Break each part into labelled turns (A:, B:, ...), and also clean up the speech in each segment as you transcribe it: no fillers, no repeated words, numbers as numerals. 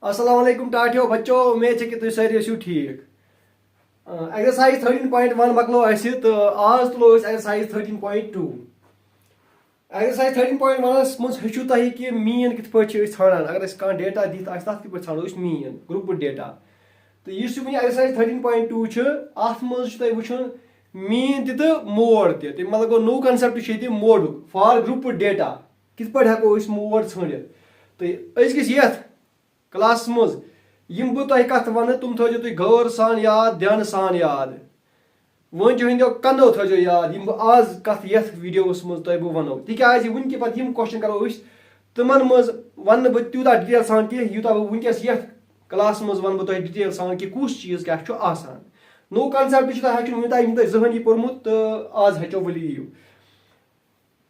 A: अस्सलाम वालेकुम टाटियो बच्चों, उम्मीद है कि तुम सारे ٲسِو ٹھیٖک एक्सरसाइज 13.1 मकलो असे तो आज तुलो एक्सरसाइज 13.2 एक्सरसाइज 13.1 मज हेचु तुम कि मीन कित पे ान अगर कह डेटा दिख तथ कित ानो मीन ग्रुप डेटा तो इस एक्सरसाइज 13.2 अत मज वुन मीन तो मोड तमें मतलब गो नो concept mode for group data कित पे हेको मोड ानित तो अजकिस ये क्लास मज यम बह तुम कत वन तुम थो तुम गौर सान याद ध्यान सान याद वंजो हंदो कंदो थो याद यम बह आज कत ये वीडियोस मज तुम बह वनो तिकाज वन पे यम क्वेश्चन करो तिमन मज वन बह त्यूता डिटेल सान कि यूता बह वनकस ये क्लास मज वन बह तुम डिटेल सान कि कुछ चीज क्या आसान नो कन्सेप्ट तुम जहन पोर्मुत तो आज हेचो वली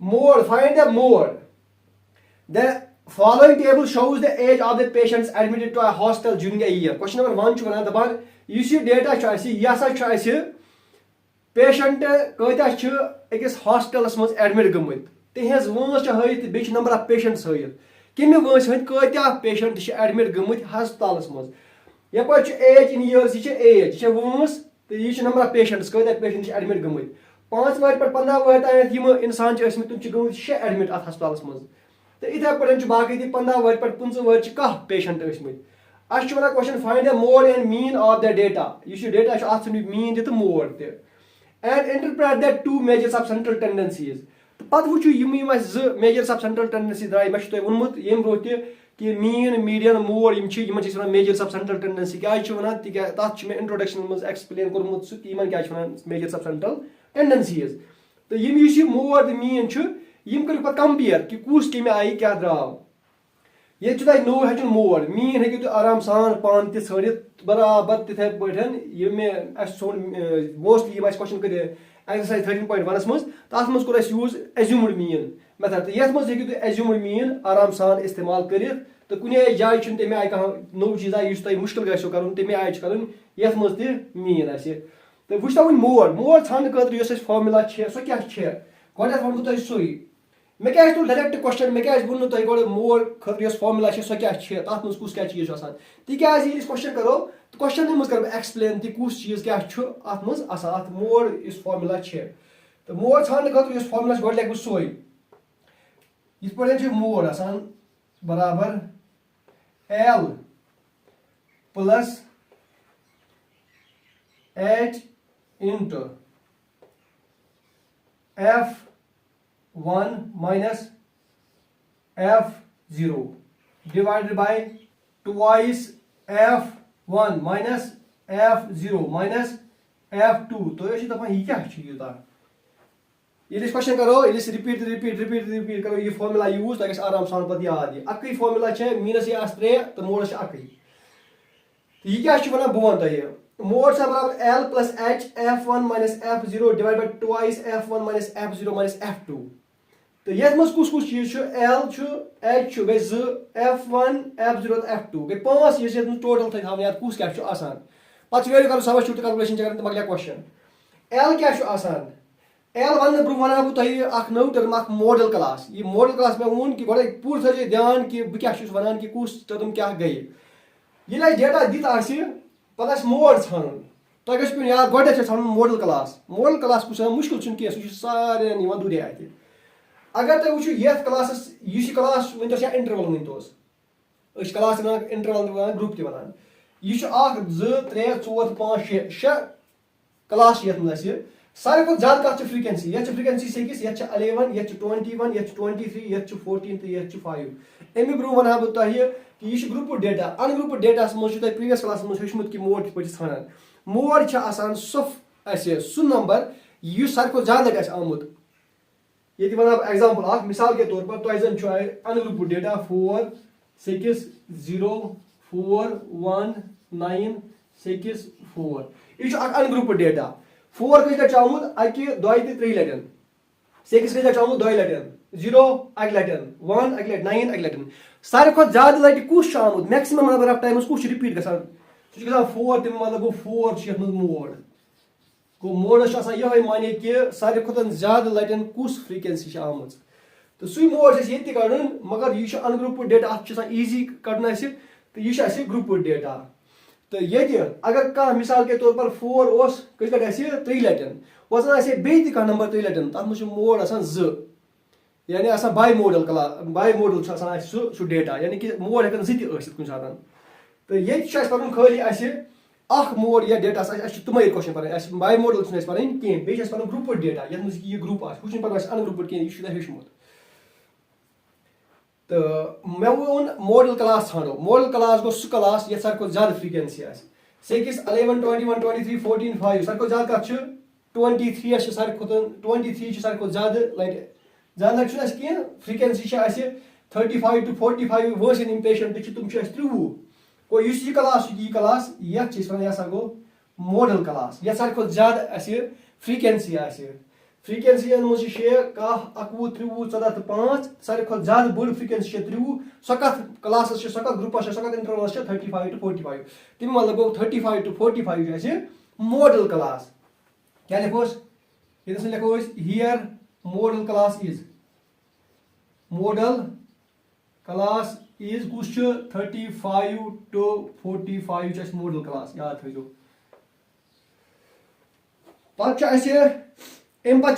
A: mode find the mode the following table shows the age of the patients admitted to a hospital during a year. Question number 1 one दपान यह डेटा यह पेशेंट कत अकिस हॉस्पिटलस मज एडमिट गमत तिहज वंस हत बे नंबर ऑफ पेशेंट्स हत come once हत कत्या patient admit गमत हस्पतालस मज यप एज इन इयर्स यह एज यह वंस तो यह नंबर ऑफ पेशेंट्स कत्या पेशेंट एडमिट गमत 5 वहर पे 15 वहर तक यम इंसान तुम गमत 6 एडमिट अत हस्पतालस मज तो इथे पे बाकी 15 वहर पे 15 वहर कह patient us one question find the mode and mean of the data यह डेटा अत मीन तो मोड त and interpret the two measures of central tendencies तो पत वो मेजर्स ऑफ सेंट्रल टेंडेंसी द्राय मे तुम वोनमुत ये ब्रो कि mean median mode one measures of central tendency क्या वन तथ मे इंट्रोडक्शन मज एक्सप्लेन कोर्मुत सह क्या one measures of central tendencies तो यम मोड मीन यम कर पे कंपेयर कि कुछ कम आई क्या द्राव ये नो हेचुन मोड मीन हेकि तुम आराम सान पान टित बराबर तिथे पे मोस्टली क्वेश्चन कर एक्सरसाइज 13.1 मज तथ मज core use assumed mean method तो ये मज हेकि तुम एज्यूम्ड मीन आराम सान इस्तेमाल कर तो कुछ जाए तमें आय कह नो चीज़ तुम मुश्किल गो कर तमें आय कर ये मज मीन तो वो वो मोड मोड ान खतर फॉर्मुला सो क्या गो वो तुम सोई मे क्या डायरेक्ट क्वेश्चन मे क्या वो तुम गो मोड खतर फॉर्मुला सो क्या तथ मज कुछ क्या चीज तिकाज क्वेश्चन करो तो क्वेश्चन मज कर एक्सप्लेन कुछ चीज क्या अत मज अत मोड इस फॉर्मुला तो मोड ान खतर फॉर्मुला गो लिख सोई इत पे मोड बराबर L plus H into F1 minus F0 divided by twice F1 minus F0 minus F2 तो ये दपान यह क्या यूता ये क्वेश्चन करो ये रिपीट करो ये फॉर्मुला यूज तो आराम सान पे याद अक फॉर्मुला मीनस ये 3 तो मोडस अक यह क्या वन बह वन तुम मोड बराबर L plus H F1 minus F0 divided by twice F1 minus F0 minus F2 तो ये मज कुछ चीज L H गई 2 F1 F0 F2 गई 5 ये टोटल थी याद कुछ क्या आसान पे वैल्यू करो सबस्टिट्यूट कैलकुलेशन कर मकल क्वेश्चन L क्या आसान L वन ब्रो वन बह तुम नव टर्म मॉडल क्लास ये मॉडल क्लास में वोन कि गो पूर थो ध्यान कि बह क्या वन कि कुछ टर्म क्या गई ये डेटा दिख पे मोड ान तुम गो याद गो ान मॉडल क्लास कुछ मुश्किल कह सारे दुरे अत अगर तुम वो ये class class one interval one class interval group one यह 2 3 4 5 6 क्लास ये सारे को ज्यादा कत फ्रीक्वेंसी ये फ्रीक्वेंसी 6 ये 11 ये 21 ये 23 ये 14 तो ये 5 अमि ब्रो वन बह तुम कि यह ग्रुप डेटा अनग्रुप डेटा मज प्रीवियस क्लास मज हेचमुत कि मोड पे ान मोड सह नंबर यह सारे को ज्यादा आमुत ये वन एग्जाम्पल मिसाल के तौर पर तुम जन अनग्रुप डेटा 4 6 0 4 1 9 6 4 यह अनग्रुप डेटा 4 कत आमुत अकि 2 3 लटन 6 कत आमुत 2 लटन 0 अक लटन 1 अक लटन 9 अक लटन सारे खुद ज्यादा लटि कुछ आमुत मैक्सिमम नंबर ऑफ टाइम्स कुछ रिपीट गसान सह 4 तमें मतलब गो 4 मोड गो मोडस ये माने कि सारे खुद ज्यादा लटन कुछ फ्रीक्वेंसी आम तो सू मोड ये कड़ मगर यह अनग्रुप डेटा अत ईजी कड़न तो यह ग्रुप डेटा तो ये अगर कह मिसाल के तौर पर 4 उस कत 3 लटन वजन बे नंबर 3 लटन तथ मे मोड आसान 2 यानी आसान by model class by model सह डेटा यानी कि मोड हेकन 2 कुछ सात तो ये पे खाली मोड या डेटा तुम क्वेश्चन पे बाई मॉडल पे कहें बे पे ग्रुप डेटा ये यह ग्रुप आन पे अनग्रुप कहें यह हेचमुत तो मे वो मॉडल क्लास ानो मॉडल क्लास गो सह क्लास ये सारे ज्यादा फ्रीक्वेंसी से 11 21 23 14 5 सारे ज्यादा कत 23 सारे 23 सारे ज्यादा लट ज्यादा लट कह फ्रीक्वेंसी 35 to 45 वर्सन यम पेशेंट तुम 30 गो यह क्लास ये गो मॉडल क्लास ये सारे ज्यादा फ्रीक्वेंसी फ्रीक्वेंसी मज 6 10 11 13 14 तो 5 सारे ज्यादा बड़ फ्रीक्वेंसी 30 सह कत क्लास सह कत ग्रुप सह कत इंटरवल 35 to 45 तमें मतलब गो 35 to 45 मॉडल क्लास क्या लिखोस ये लिखो हियर मॉडल क्लास इज कुछ 35 to 45 मॉडल क्लास याद थो अम पे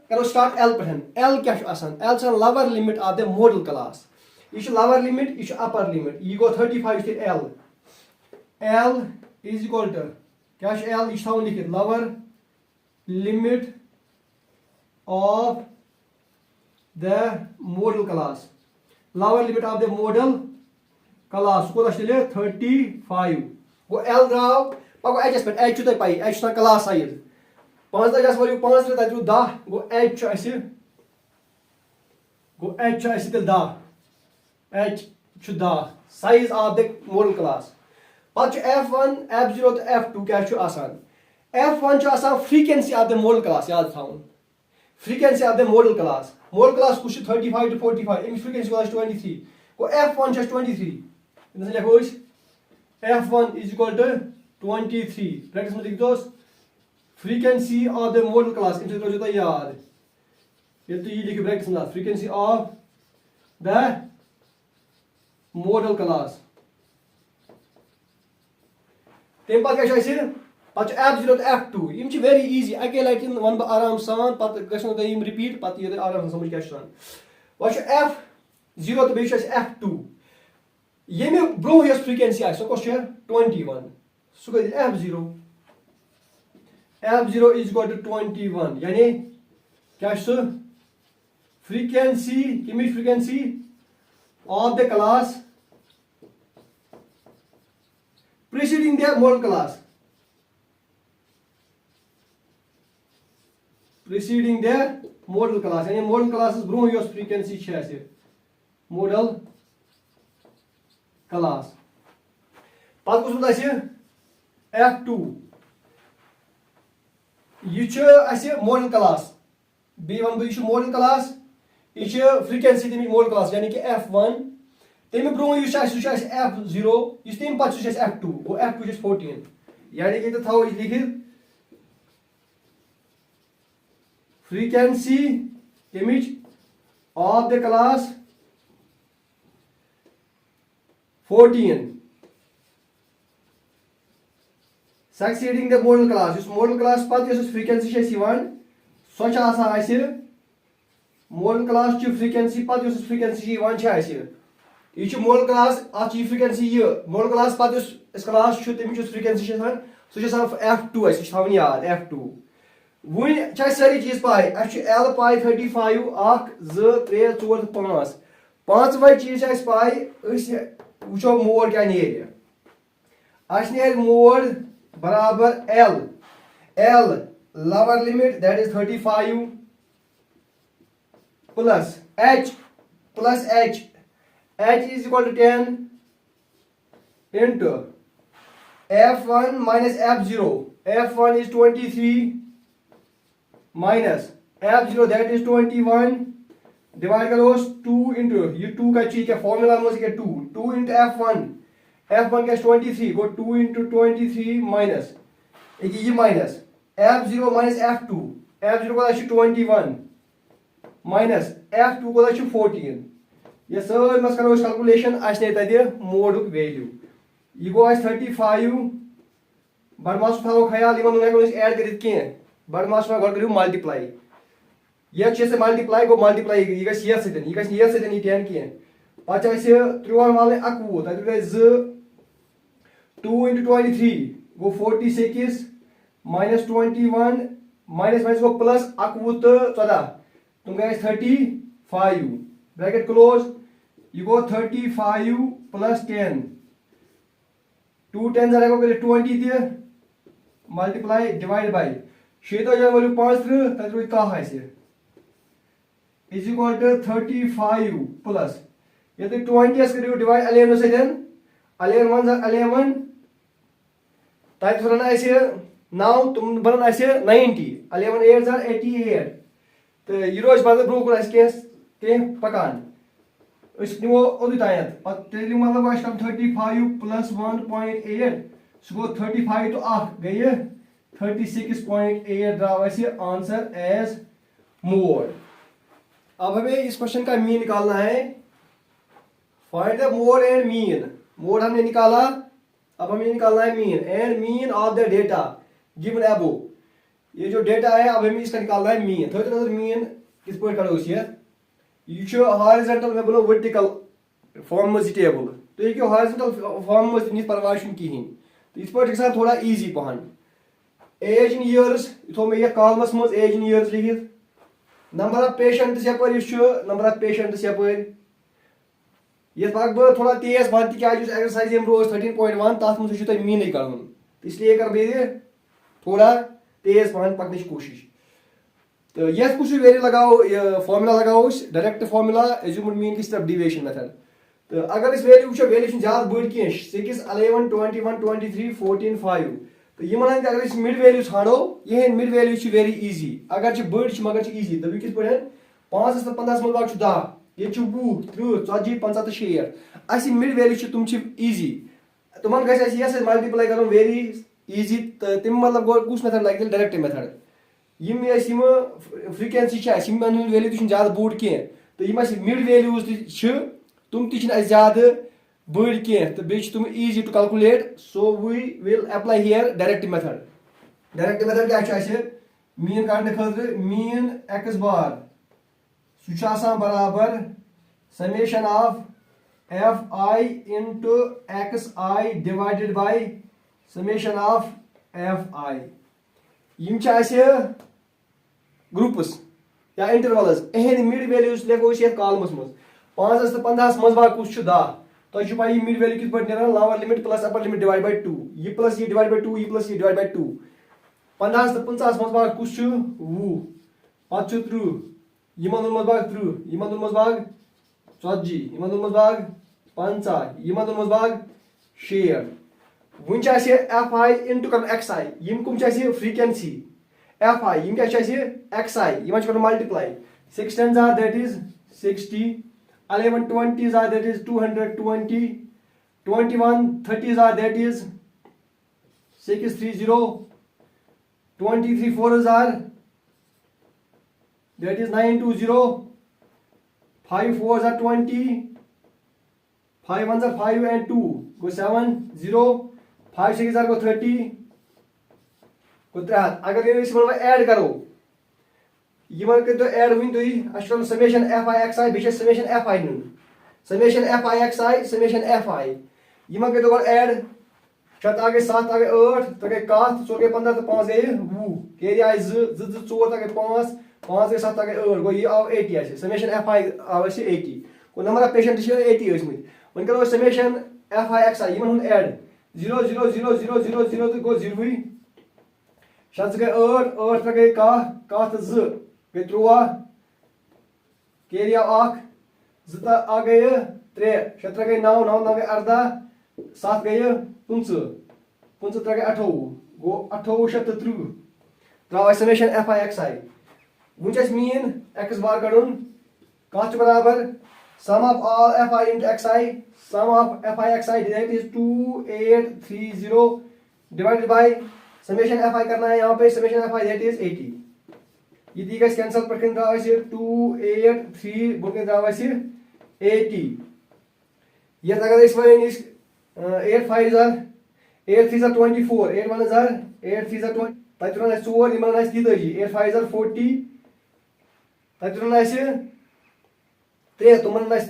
A: करो स्टार्ट एल पे एल क्या L lower limit of the modal class यह लवर लिमिट यह अपर लिमिट यह गो 35 L L is equal to क्या एल यह थवन लिखित lower limit of the modal class lower limit of the modal class को 35 गो एल द्राव पो एच पे एच तुम पाई एच क्लास साइज 5 वो 5 तक 10 गो एच तेल 10 H 10 size of the modal class पे F1 F0 तो F2 क्या F1 frequency of the modal class याद थवन frequency of the modal class कुछ 35 to 45 अमिच फ्रीक्वेंसी को 23 गो F1 23 लिखो F1 is equal to 23 brackets में लिख दो frequency of the modal class इन रोज याद ये तो ये लिखो ब्रैकेट्स में frequency of the modal class तम पे F0 तो F2 यम वेरी इजी अके लट वन बह आराम सान पे गम रिपीट पे आराम समझ क्या वो F0 तो बे F2 ये ब्रो फ्रीक्वेंसी सह कस 21 सह गई F0 F0 is equal to 21 यानी क्या फ्रीक्वेंसी कमिच frequency of the class preceding the model class यानी मॉडल क्लास ब्रो फ्रीक्वेंसी मॉडल क्लास पे F2 यह मॉडल क्लास बे वन बह मॉडल क्लास यह फ्रीक्वेंसी तमिच मॉडल क्लास यानी कि F1 तमें ब्रो F0 तम पे F2 गो F2 14 यानी कि थो लिखित फ्रीक्वेंसी तमिच of the class 14 succeeding the model class इस model class पे फ्रीक्वेंसी सह मॉडल क्लास की फ्रीक्वेंसी पे फ्रीक्वेंसी यह मॉडल क्लास अत फ्रीक्वेंसी मॉडल क्लास पे क्लास तमिच फ्रीक्वेंसी सह F2 थवन याद F2 वन सारी चीज पाई L पाई 35 1 2 3 4 5 पांचवे चीज पाई वो मोड क्या नीर मोड बराबर L lower limit that is 35 plus H is equal to 10 into F1 minus F0 F1 is 23 minus F0 that is 21 divide करो 2 into ये 2 का चीज क्या फॉर्मूला में से 2 into F1 का 23 go 2 into 23 minus ये minus F0 minus F2 F0 को 21 minus F2 को 14 ये सारी मस करो कैलकुलेशन आसने तदे मोडुक वैल्यू ये गो 35 बड़मास थो ख्याल ऐड कर बड़मास गो करू मल्टीप्लाई ये मल्टीप्लाई गो मल्टीप्लाई यह ये सत 10 कह पे 3 वाले 21 तक गई 2 into 23 गो 46 minus 21 minus गो प्लस 21 तो 14 तुम गए 35 ब्रैकेट क्लोज ये गो 35 plus 10 2 10 जरा को 20 दिए मल्टीप्लाई डिवाइड बाय शेतो जन वैल्यू 35 तक रोज का है इज इक्वल टू 35 प्लस ये तो 20 एस करियो डिवाइड 11 से 11 1 11 तक रन ऐसे 9 तुम बनन ऐसे 90 11 8 88 तो ये रोज बाद ब्रो को ऐसे के पकान निमो ओदु तायत तेली मतलब आश कम 35 plus 1.8 सो 35 तो 8 गई 36.8 द्राव ऐसे आंसर एज मोड। अब हमें इस क्वेश्चन का मीन निकालना है। Find the mode and mean. Mode हमने निकाला, अब हमें निकालना है mean and mean of the data given above. ये जो डेटा है अब हमें इसका निकालना है मीन। थोड़ा नजर मीन किस पर करो ये हॉरिजॉन्टल में बोलो वर्टिकल फॉर्म में टेबल तो ये हॉरिजॉन्टल फॉर्म में नी परवाह कहीं तो इस पर थोड़ा इजी पहन। एज इन ईयर्स थो मे कॉलमस मज एज इन ईयर्स लिखित नंबर ऑफ पेशेंट्स यपर नंबर ऑफ पेशेंट्स यपर ये पक बह थोड़ा तेज पहन क्या एक्सरसाइज रोज 13.1 तथ मज तुम मीन कर इसलिए कर बे थोड़ा तेज पहन पकन कोशिश। तो यह कुछ वेरी लगाओ फॉर्मूला लगाओ डायरेक्ट फॉर्मूला एज्यूम्ड मीन की तरफ डिविएशन मेथड। तो अगर इस वैल्यू वो वैल्यू ज्यादा बड़ कह 6 11 21 23 14 5 तो ये अगर इस मिड वैल्यू छाड़ो ये मिड वैल्यू वेरी इजी अगर बड़ मगर इजी दबी किस पे 5 तो 50 मज 10 ये 20 30 40 50 तो 60 अस मिड वैल्यू तुम इजी तुम गस मल्टीप्लाई कर वेरी इजी तो तम मतलब गो कुछ मेथड लगे डायरेक्ट मेथड फ्रीक्वेंसी वैल्यू तो ज्यादा बोड़ कह तो मिड वैल्यूज तुम ज्यादा बड़ कह तो बे तुम easy to calculate so we will apply here direct method. Direct method क्या मीन काटने खतर मीन एक्स बार सह बराबर summation of f i into x i divided by summation of f i groups या इंटरवल्स एहन mid values लिखो columns मज 5 तो 50 मज कुछ 10 तो पाई मिड वैल्यू कित पे lower limit plus upper limit divide by 2 ये प्लस ये डिवाइड बाय 2 ये प्लस ये डिवाइड बाय 2 50 तो 50 मज कुछ 20 पत 30 यमन मज 30 यमन मज 40 यमन मज 50 यमन मज 60 वन एफ आई इंटू कर एक्स आई यम कम फ्रीक्वेंसी एफ आई यम क्या एक्स आई यम multiply 6 10 that is 60 11 20 that is 220 21 30 that is 630 23 4 that is 920 5 4 20 5 1 5 and 2 go 7 0 5 6 go 30 go 3 अगर ये इसमें ऐड करो यमन कर ऐड वन तुम summation f i x i बे समेशन एफ आई नुन summation f i x i summation f i यमन कर गो ऐड 7 गई 7 गई 8 तो गई 4 4 गई 15 तो 5 गई 20 कैरी आई 2 2 4 गई 5 5 गई 7 गई 8 गो ये आव 80 समेशन एफ आई आव 80 को नंबर ऑफ पेशेंट 80 वन करो summation f i x I Yemen add 0 0 0 0 0 0 तो गो 0 7 गई 8 8 तो गई 1 2 गई 3 कैरी आव 1 2 गई 3 7 गई 9 9 9 गई 18 7 गई 15 15 3 गई 28 गो 28 7 30 त्रा summation f i x i वन मीन एक्स बार कड़न कत बराबर sum of all f i into x i sum of f i x i that is 2830 divided by summation f i करना है यहाँ पे summation f i that is 80 ये दी गई कैंसल पर द्राव 283 बुक द्राव 80 यथ अगर one 8 5 are 8 3 are 24 8 1 are 8 3 are 20 तत रन 4 इन 40 8 5 are 40 तत रन 3 तुम 3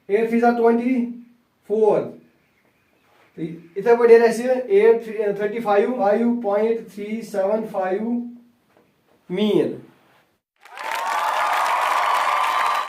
A: 8 3 are 24 इथे पे 8 35 5.375 मीन